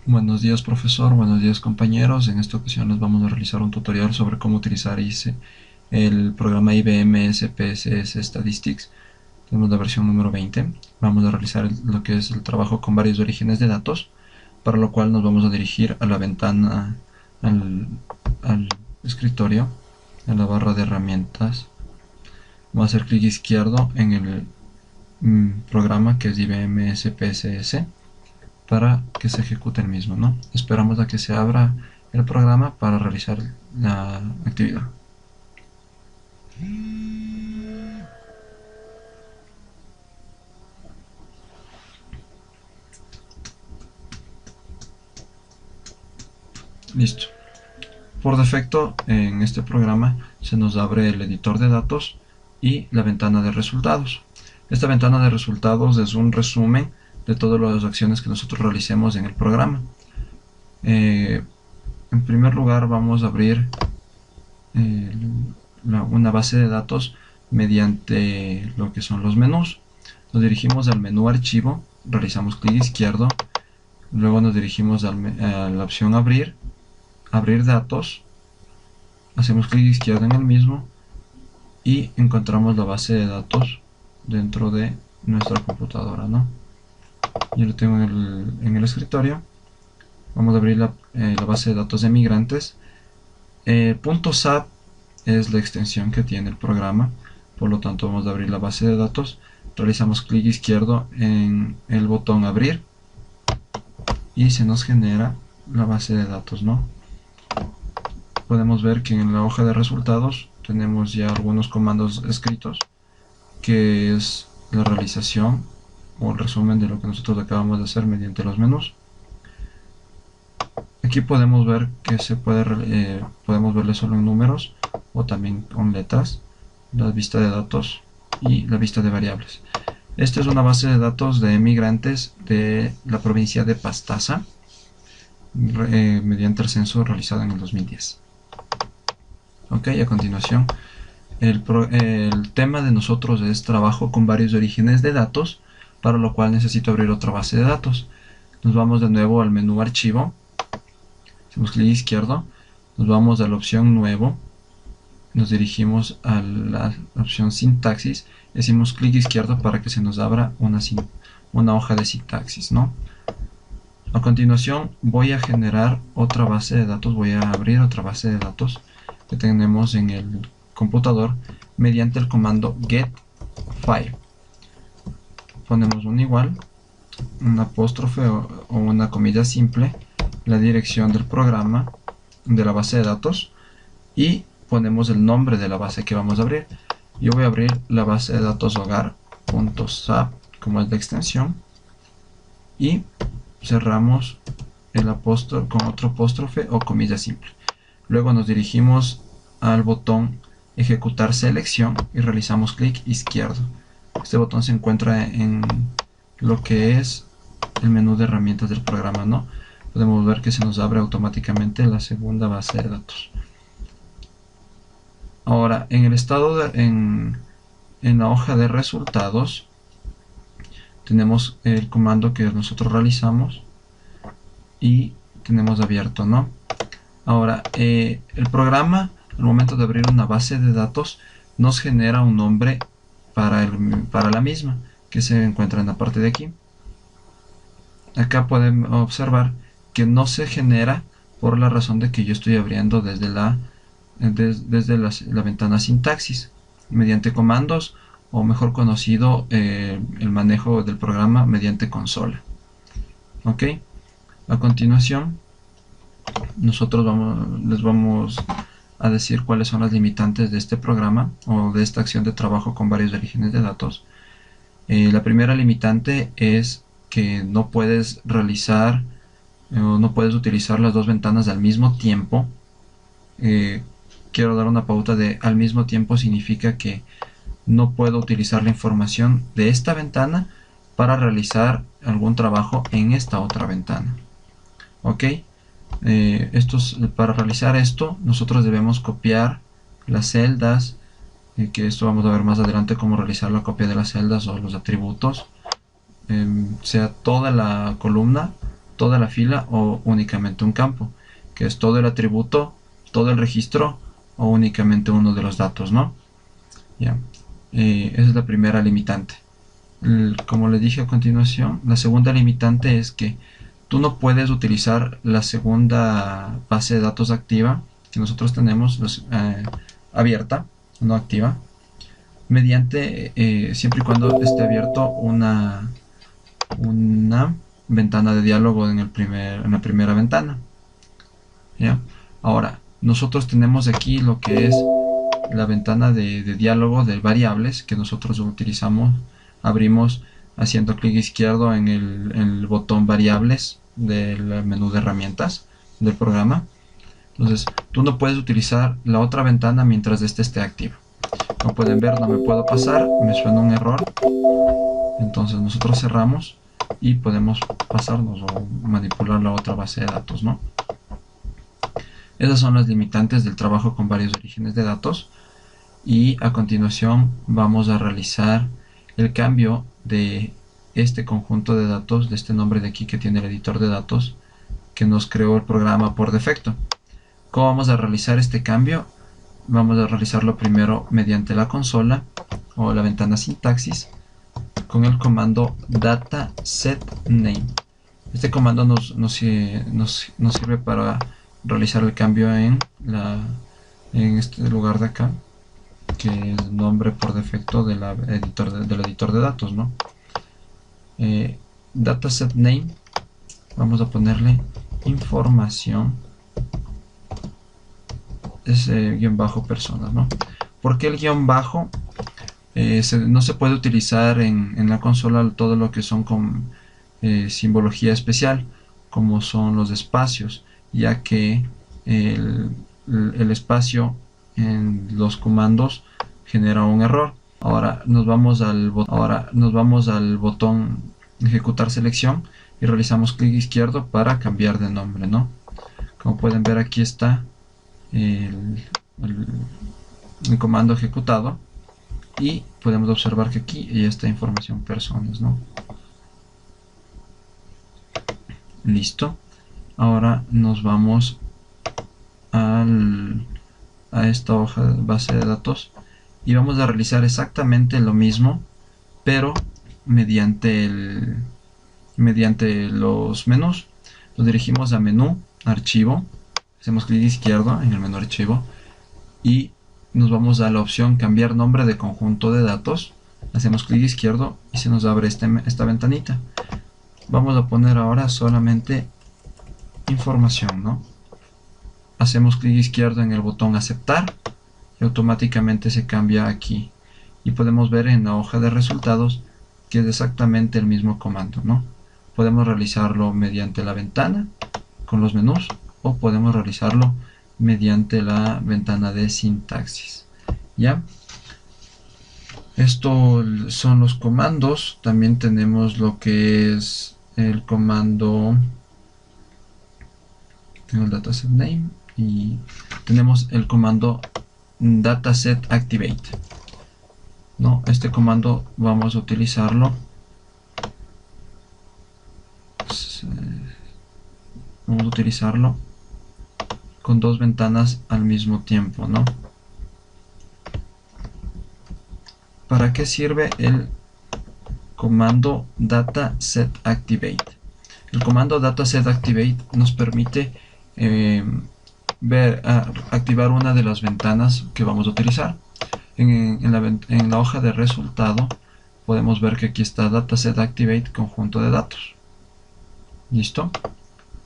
Buenos días, profesor, buenos días, compañeros. En esta ocasión les vamos a realizar un tutorial sobre cómo utilizar el programa IBM SPSS Statistics. Tenemos la versión número 20. Vamos a realizar lo que es el trabajo con varios orígenes de datos, para lo cual nos vamos a dirigir a la ventana, al escritorio, a la barra de herramientas. Vamos a hacer clic izquierdo en el programa que es IBM SPSS para que se ejecute el mismo, ¿no? Esperamos a que se abra el programa para realizar la actividad. Listo. Por defecto, en este programa se nos abre el editor de datos y la ventana de resultados. Esta ventana de resultados es un resumen de todas las acciones que nosotros realicemos en el programa. En primer lugar, vamos a abrir una base de datos mediante lo que son los menús. Nos dirigimos al menú archivo, realizamos clic izquierdo, luego nos dirigimos a la opción abrir datos, hacemos clic izquierdo en el mismo y encontramos la base de datos dentro de nuestra computadora, ¿no? Yo lo tengo en el escritorio. Vamos a abrir la base de datos de migrantes. .sap es la extensión que tiene el programa, por lo tanto vamos a abrir la base de datos, realizamos clic izquierdo en el botón abrir y se nos genera la base de datos, ¿no? Podemos ver que en la hoja de resultados tenemos ya algunos comandos escritos, que es la realización o el resumen de lo que nosotros acabamos de hacer mediante los menús. Aquí podemos ver que podemos verle solo en números o también con letras, la vista de datos y la vista de variables. Esta es una base de datos de migrantes de la provincia de Pastaza, mediante el censo realizado en el 2010. Ok, a continuación, el tema de nosotros es trabajo con varios orígenes de datos, para lo cual necesito abrir otra base de datos. Nos vamos de nuevo al menú archivo, hacemos clic izquierdo, nos vamos a la opción nuevo, nos dirigimos a la opción sintaxis, hacemos clic izquierdo para que se nos abra una hoja de sintaxis, ¿no? A continuación voy a generar otra base de datos, voy a abrir otra base de datos que tenemos en el computador mediante el comando getFile. Ponemos un igual, un apóstrofe o una comilla simple, la dirección del programa de la base de datos y ponemos el nombre de la base que vamos a abrir. Yo voy a abrir la base de datos hogar.sap como es la extensión y cerramos el apóstrofe con otro apóstrofe o comilla simple. Luego nos dirigimos al botón ejecutar selección y realizamos clic izquierdo. Este botón se encuentra en lo que es el menú de herramientas del programa, ¿no? Podemos ver que se nos abre automáticamente la segunda base de datos. Ahora, en el estado en la hoja de resultados tenemos el comando que nosotros realizamos y tenemos abierto, ¿no? Ahora, el programa al momento de abrir una base de datos nos genera un nombre para la misma, que se encuentra en la parte de aquí. Acá podemos observar que no se genera por la razón de que yo estoy abriendo desde la ventana sintaxis mediante comandos, o mejor conocido el manejo del programa mediante consola. Ok, a continuación nosotros les vamos a decir cuáles son las limitantes de este programa o de esta acción de trabajo con varios orígenes de datos. La primera limitante es que no puedes realizar o no puedes utilizar las dos ventanas al mismo tiempo. Quiero dar una pauta de al mismo tiempo significa que no puedo utilizar la información de esta ventana para realizar algún trabajo en esta otra ventana. Ok, para realizar esto nosotros debemos copiar las celdas, que esto vamos a ver más adelante cómo realizar la copia de las celdas o los atributos, sea toda la columna toda la fila o únicamente un campo, que es todo el atributo, todo el registro o únicamente uno de los datos, ¿no? Ya. Esa es la primera limitante. Como les dije a continuación, la segunda limitante es que tú no puedes utilizar la segunda base de datos activa que nosotros tenemos, abierta, no activa, mediante siempre y cuando esté abierto una ventana de diálogo en la primera ventana. ¿Ya? Ahora, nosotros tenemos aquí lo que es la ventana de diálogo de variables que nosotros utilizamos. Abrimos haciendo clic izquierdo en el botón variables del menú de herramientas del programa. Entonces tú no puedes utilizar la otra ventana mientras este esté activo. Como pueden ver, no me puedo pasar, me suena un error. Entonces nosotros cerramos y podemos pasarnos o manipular la otra base de datos, ¿no? Esas son las limitantes del trabajo con varios orígenes de datos. Y a continuación vamos a realizar el cambio de este conjunto de datos, de este nombre de aquí que tiene el editor de datos que nos creó el programa por defecto. ¿Cómo vamos a realizar este cambio? Vamos a realizarlo primero mediante la consola o la ventana sintaxis con el comando datasetName. Este comando nos sirve para realizar el cambio en este lugar de acá, que es el nombre por defecto del editor de datos, ¿no? DatasetName, vamos a ponerle información, es guión bajo personas, ¿no? ¿Por qué el guión bajo? No se puede utilizar en la consola todo lo que son con simbología especial, como son los espacios, ya que el espacio en los comandos genera un error. Ahora nos vamos al botón ejecutar selección y realizamos clic izquierdo para cambiar de nombre, ¿no? Como pueden ver, aquí está el comando ejecutado y podemos observar que aquí ya está información personas, ¿no? Listo. Ahora nos vamos a esta hoja de base de datos y vamos a realizar exactamente lo mismo, pero mediante los menús. Nos dirigimos a menú, archivo, hacemos clic izquierdo en el menú archivo y nos vamos a la opción cambiar nombre de conjunto de datos, hacemos clic izquierdo y se nos abre esta ventanita. Vamos a poner ahora solamente información, ¿no? Hacemos clic izquierdo en el botón aceptar y automáticamente se cambia aquí y podemos ver en la hoja de resultados que es exactamente el mismo comando, ¿no? Podemos realizarlo mediante la ventana con los menús o podemos realizarlo mediante la ventana de sintaxis. ¿Ya? Estos son los comandos. También tenemos lo que es el comando, tengo el dataset name y tenemos el comando dataset activate, ¿no? Este comando vamos a utilizarlo con dos ventanas al mismo tiempo, ¿no? ¿Para qué sirve el comando datasetActivate? El comando datasetActivate nos permite activar una de las ventanas que vamos a utilizar. En la hoja de resultado podemos ver que aquí está datasetActivate conjunto de datos. ¿Listo?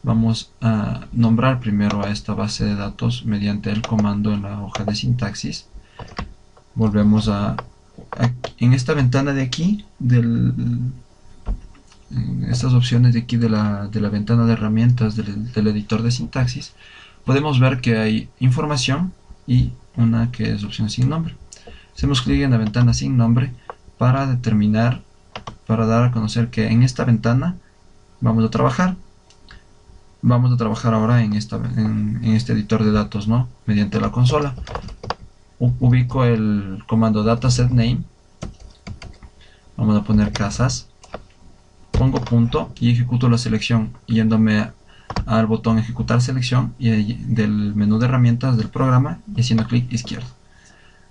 Vamos a nombrar primero a esta base de datos mediante el comando en la hoja de sintaxis. Volvemos en esta ventana de aquí, en estas opciones de aquí de la ventana de herramientas del editor de sintaxis, podemos ver que hay información y una que es opción sin nombre. Hacemos clic en la ventana sin nombre para dar a conocer que en esta ventana vamos a trabajar. Vamos a trabajar ahora en este editor de datos, ¿no? Mediante la consola. Ubico el comando datasetName. Vamos a poner casas. pongo punto y ejecuto la selección, yéndome al botón ejecutar selección y del menú de herramientas del programa y haciendo clic izquierdo.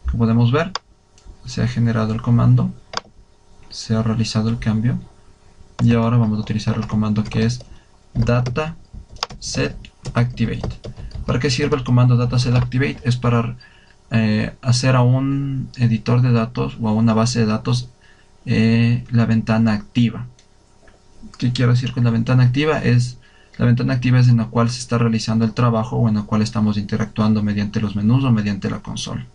Como podemos ver, se ha generado el comando, se ha realizado el cambio y ahora vamos a utilizar el comando que es dataSetActivate. ¿Para qué sirve el comando dataSetActivate? Es para hacer a un editor de datos o a una base de datos la ventana activa. ¿Qué quiero decir con la ventana activa? La ventana activa es en la cual se está realizando el trabajo o en la cual estamos interactuando mediante los menús o mediante la consola.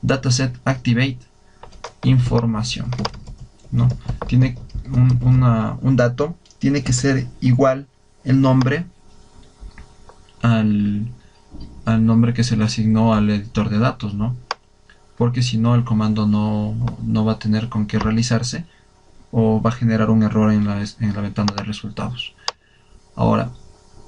dataSetActivate información, ¿no? Tiene un dato, tiene que ser igual el nombre al nombre que se le asignó al editor de datos, ¿no? Porque si no, el comando no va a tener con qué realizarse o va a generar un error en la ventana de resultados. Ahora,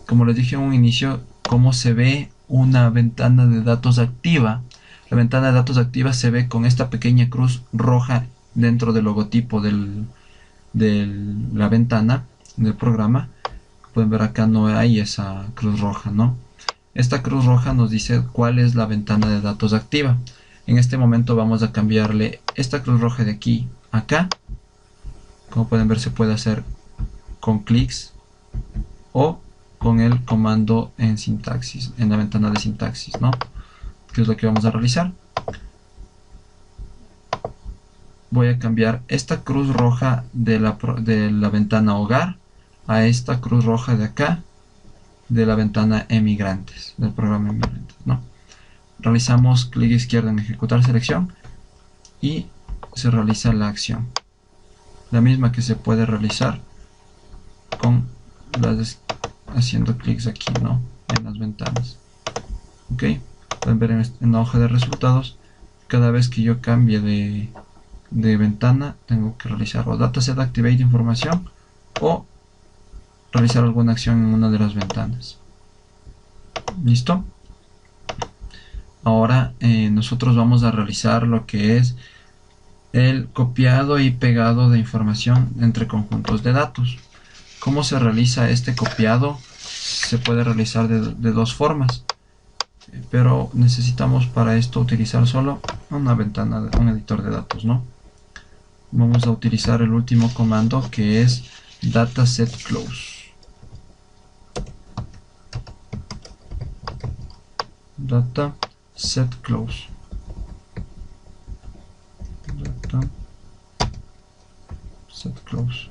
como les dije en un inicio, ¿cómo se ve una ventana de datos activa? La ventana de datos activa se ve con esta pequeña cruz roja dentro del logotipo de la ventana del programa. Pueden ver acá no hay esa cruz roja, ¿no? Esta cruz roja nos dice cuál es la ventana de datos activa. En este momento vamos a cambiarle esta cruz roja de aquí a acá. Como pueden ver, se puede hacer con clics o con el comando en sintaxis, en la ventana de sintaxis, ¿no? Que es lo que vamos a realizar. Voy a cambiar esta cruz roja de la ventana hogar a esta cruz roja de acá de la ventana emigrantes, del programa emigrantes, ¿no? Realizamos clic izquierdo en ejecutar selección y se realiza la acción, la misma que se puede realizar con haciendo clics aquí, ¿no? En las ventanas. Ok, pueden ver en la hoja de resultados, cada vez que yo cambie de ventana tengo que realizar o dataSetActivate información o realizar alguna acción en una de las ventanas. ¿Listo? Ahora nosotros vamos a realizar lo que es el copiado y pegado de información entre conjuntos de datos. ¿Cómo se realiza este copiado? Se puede realizar de dos formas, pero necesitamos para esto utilizar solo una ventana, un editor de datos, ¿no? Vamos a utilizar el último comando que es dataSetClose. dataSetClose. dataSetClose.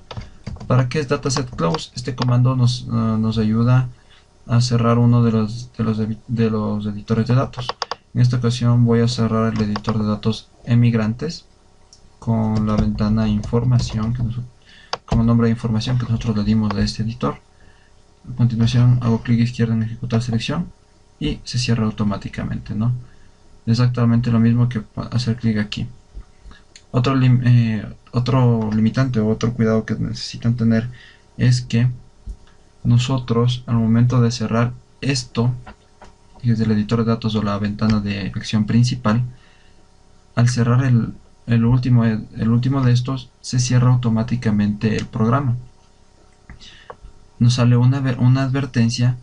¿Para qué es dataSetClose? Este comando nos ayuda a cerrar uno de los editores de datos. En esta ocasión voy a cerrar el editor de datos emigrantes con la ventana información, como nombre de información que nosotros le dimos a este editor. A continuación hago clic izquierdo en ejecutar selección y se cierra automáticamente, ¿no? Exactamente lo mismo que hacer clic aquí. Otro limitante o otro cuidado que necesitan tener es que nosotros al momento de cerrar esto desde el editor de datos o la ventana de acción principal, al cerrar el último de estos, se cierra automáticamente el programa. Nos sale una advertencia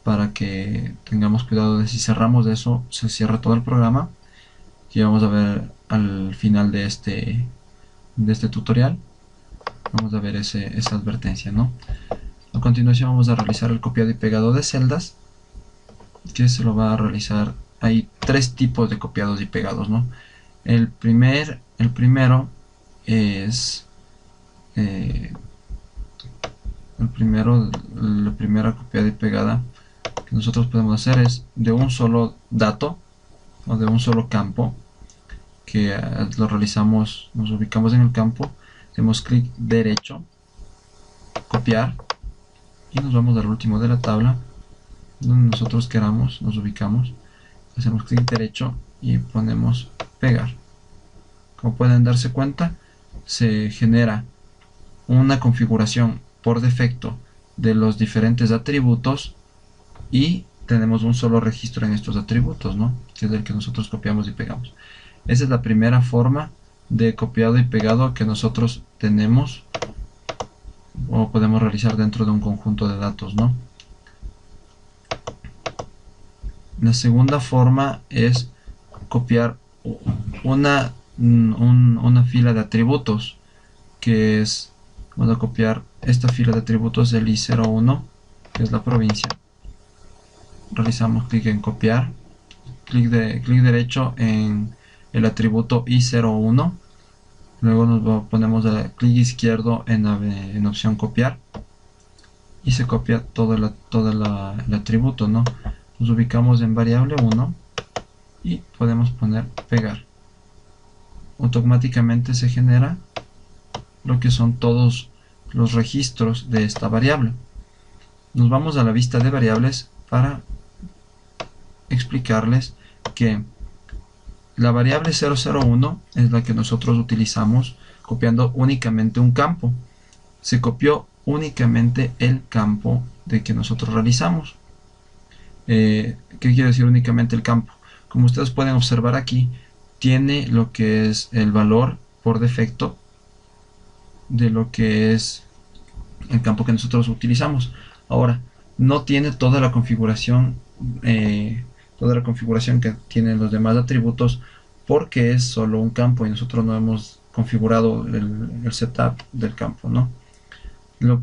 para que tengamos cuidado de si cerramos eso, se cierra todo el programa. Y vamos a ver al final de este tutorial, vamos a ver esa advertencia, ¿no? A continuación vamos a realizar el copiado y pegado de celdas, que se lo va a realizar. Hay tres tipos de copiados y pegados, ¿no? El primero es la primera copiada y pegada que nosotros podemos hacer es de un solo dato o de un solo campo, que lo realizamos, nos ubicamos en el campo, hacemos clic derecho, copiar, y nos vamos al último de la tabla donde nosotros queramos, nos ubicamos, hacemos clic derecho y ponemos pegar. Como pueden darse cuenta, se genera una configuración por defecto de los diferentes atributos y tenemos un solo registro en estos atributos, ¿no? Que es el que nosotros copiamos y pegamos. Esa es la primera forma de copiado y pegado que nosotros tenemos o podemos realizar dentro de un conjunto de datos, ¿no? La segunda forma es copiar una fila de atributos, que es, vamos a copiar esta fila de atributos del I01, que es la provincia. Realizamos clic en copiar, clic derecho en el atributo I01, luego nos ponemos clic izquierdo en opción copiar y se copia todo el atributo, ¿no? Nos ubicamos en variable 1 y podemos poner pegar. Automáticamente se genera lo que son todos los registros de esta variable. Nos vamos a la vista de variables para explicarles que la variable 001 es la que nosotros utilizamos copiando únicamente un campo. Se copió únicamente el campo de que nosotros realizamos. ¿Qué quiere decir únicamente el campo? Como ustedes pueden observar aquí, tiene lo que es el valor por defecto de lo que es el campo que nosotros utilizamos. Ahora, no tiene toda la configuración que tienen los demás atributos, porque es solo un campo y nosotros no hemos configurado el setup del campo, ¿no?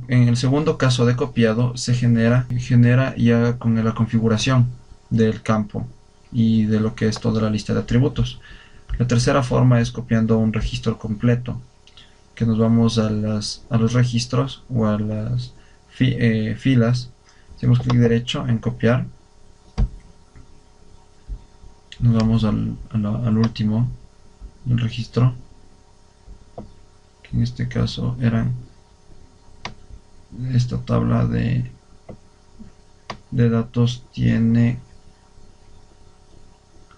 En el segundo caso de copiado se genera ya con la configuración del campo y de lo que es toda la lista de atributos. La tercera forma es copiando un registro completo, que nos vamos a los registros o a las filas. Hacemos clic derecho en copiar, nos vamos al último del registro, que en este caso eran esta tabla de datos, tiene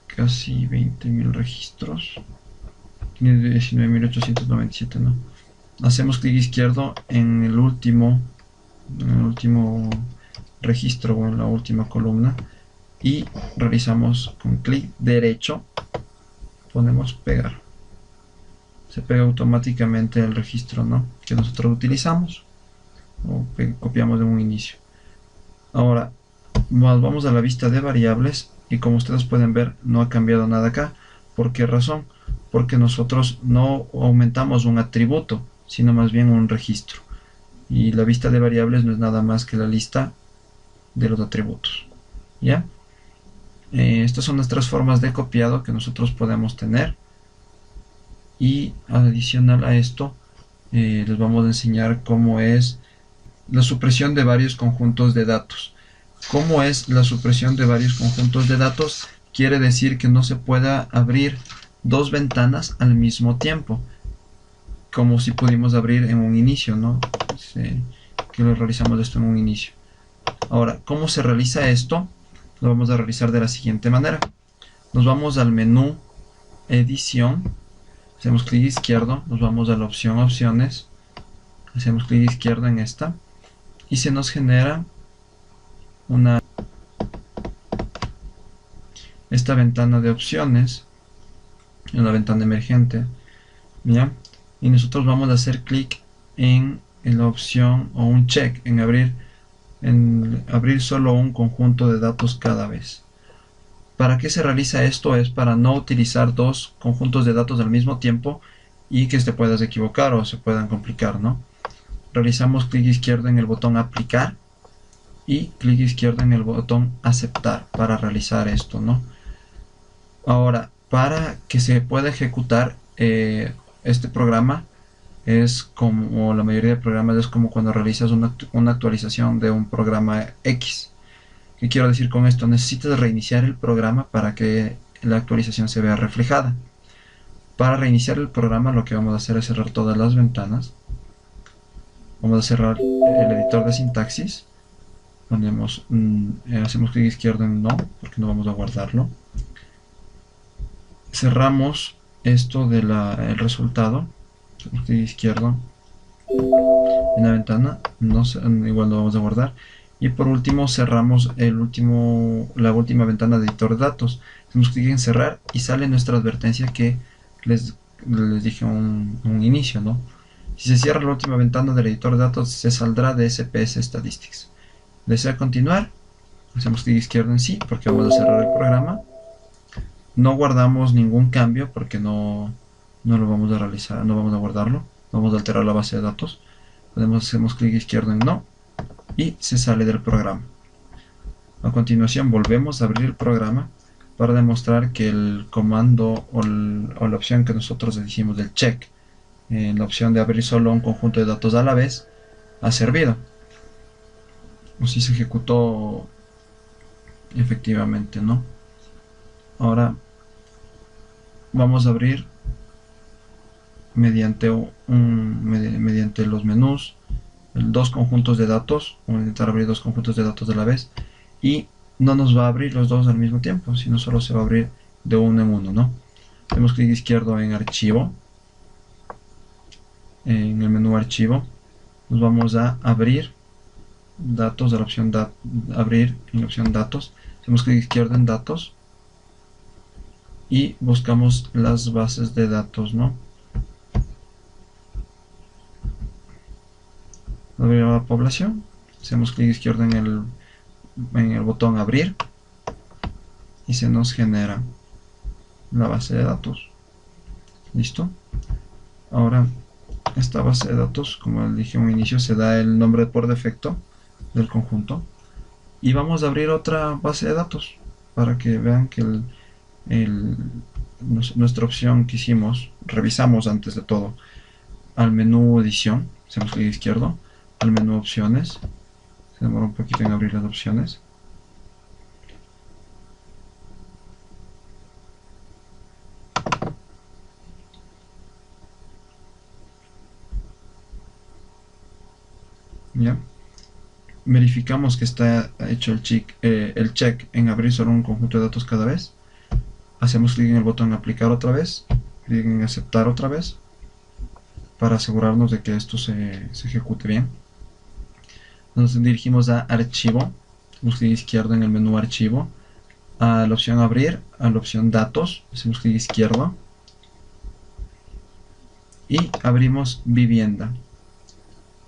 casi 20.000 registros, tiene 19.897, ¿no? Hacemos clic izquierdo en el último registro o en la última columna y realizamos con clic derecho, ponemos pegar. Se pega automáticamente el registro, ¿no?, que nosotros utilizamos o copiamos de un inicio. Ahora vamos a la vista de variables y como ustedes pueden ver no ha cambiado nada acá. ¿Por qué razón? Porque nosotros no aumentamos un atributo, sino más bien un registro, y la vista de variables no es nada más que la lista de los atributos, ¿ya? Estas son las tres formas de copiado que nosotros podemos tener, y adicional a esto les vamos a enseñar cómo es la supresión de varios conjuntos de datos. ¿Cómo es la supresión de varios conjuntos de datos? Quiere decir que no se pueda abrir dos ventanas al mismo tiempo, como si pudimos abrir en un inicio, ¿no? Que lo realizamos esto en un inicio. Ahora, ¿cómo se realiza esto? Lo vamos a realizar de la siguiente manera. Nos vamos al menú edición, hacemos clic izquierdo, nos vamos a la opción opciones, hacemos clic izquierdo en esta y se nos genera esta ventana de opciones, una ventana emergente, ¿ya? Y nosotros vamos a hacer clic en la opción o un check en abrir solo un conjunto de datos cada vez. ¿Para qué se realiza esto? Es para no utilizar dos conjuntos de datos al mismo tiempo y que te puedas equivocar o se puedan complicar, ¿no? Realizamos clic izquierdo en el botón aplicar y clic izquierdo en el botón aceptar para realizar esto, ¿no? Ahora, para que se pueda ejecutar este programa, es como la mayoría de programas, es como cuando realizas una actualización de un programa X. ¿Qué quiero decir con esto? Necesitas reiniciar el programa para que la actualización se vea reflejada. Para reiniciar el programa lo que vamos a hacer es cerrar todas las ventanas. Vamos a cerrar el editor de sintaxis. Hacemos clic izquierdo en no, porque no vamos a guardarlo. Cerramos esto del resultado. Hacemos clic izquierdo en la ventana. Igual no vamos a guardar. Y por último cerramos la última ventana de editor de datos. Hacemos clic en cerrar y sale nuestra advertencia que les dije un inicio, ¿no? Si se cierra la última ventana del editor de datos, se saldrá de SPS Statistics. ¿Desea continuar? Hacemos clic izquierdo en sí, porque vamos a cerrar el programa. No guardamos ningún cambio, porque no lo vamos a realizar, no vamos a guardarlo. Vamos a alterar la base de datos. Hacemos clic izquierdo en no, y se sale del programa. A continuación volvemos a abrir el programa para demostrar que el comando o la opción que nosotros elegimos del check, en la opción de abrir solo un conjunto de datos a la vez, ha servido. O si se ejecutó efectivamente, ¿no? Ahora vamos a abrir mediante los menús dos conjuntos de datos. Vamos a intentar abrir dos conjuntos de datos a la vez, y no nos va a abrir los dos al mismo tiempo, sino solo se va a abrir de uno en uno, ¿no? Hacemos clic izquierdo en archivo, en el menú archivo, nos vamos a abrir datos, de la opción abrir en la opción datos, hacemos clic izquierdo en datos y buscamos las bases de datos, ¿no? Abrir a la población, hacemos clic izquierdo en el botón abrir y se nos genera la base de datos. ¿Listo? Ahora esta base de datos, como dije en un inicio, se da el nombre por defecto del conjunto, y vamos a abrir otra base de datos para que vean que nuestra opción que hicimos, revisamos antes de todo al menú edición, hacemos clic izquierdo, al menú opciones, se demora un poquito en abrir las opciones, ¿ya? Verificamos que está hecho el check en abrir solo un conjunto de datos cada vez. Hacemos clic en el botón aplicar otra vez, clic en aceptar otra vez, para asegurarnos de que esto se ejecute bien. Nos dirigimos a archivo, hacemos clic izquierdo en el menú archivo, a la opción abrir, a la opción datos, hacemos clic izquierdo y abrimos vivienda.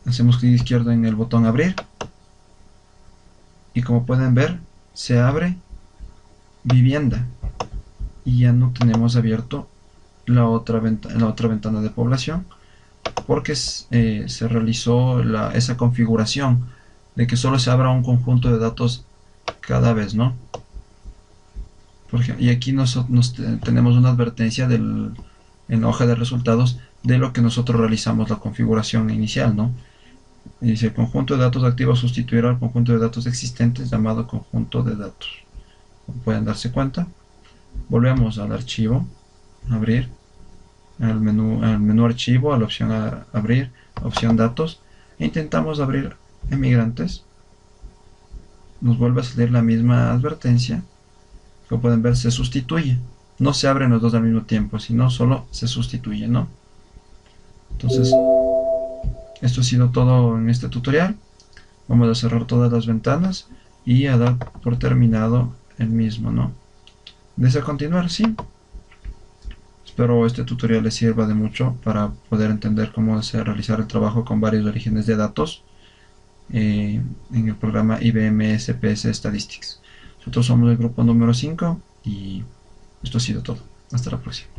Hacemos clic izquierdo en el botón abrir y como pueden ver se abre vivienda y ya no tenemos abierto la otra ventana de población, porque se realizó esa configuración de que solo se abra un conjunto de datos cada vez, ¿no? Y aquí tenemos una advertencia en la hoja de resultados de lo que nosotros realizamos la configuración inicial, ¿no? Y dice: el conjunto de datos activos sustituirá al conjunto de datos existentes llamado conjunto de datos. Como pueden darse cuenta, volvemos al archivo, abrir, al menú archivo, a la opción abrir, opción datos, e intentamos abrir emigrantes. Nos vuelve a salir la misma advertencia. Como pueden ver, se sustituye. No se abren los dos al mismo tiempo, sino solo se sustituye, ¿no? Entonces, esto ha sido todo en este tutorial. Vamos a cerrar todas las ventanas y a dar por terminado el mismo, ¿no? ¿Desea continuar? Sí. Espero este tutorial les sirva de mucho para poder entender cómo realizar el trabajo con varios orígenes de datos en el programa IBM SPS Statistics. Nosotros somos el grupo número 5 y esto ha sido todo. Hasta la próxima.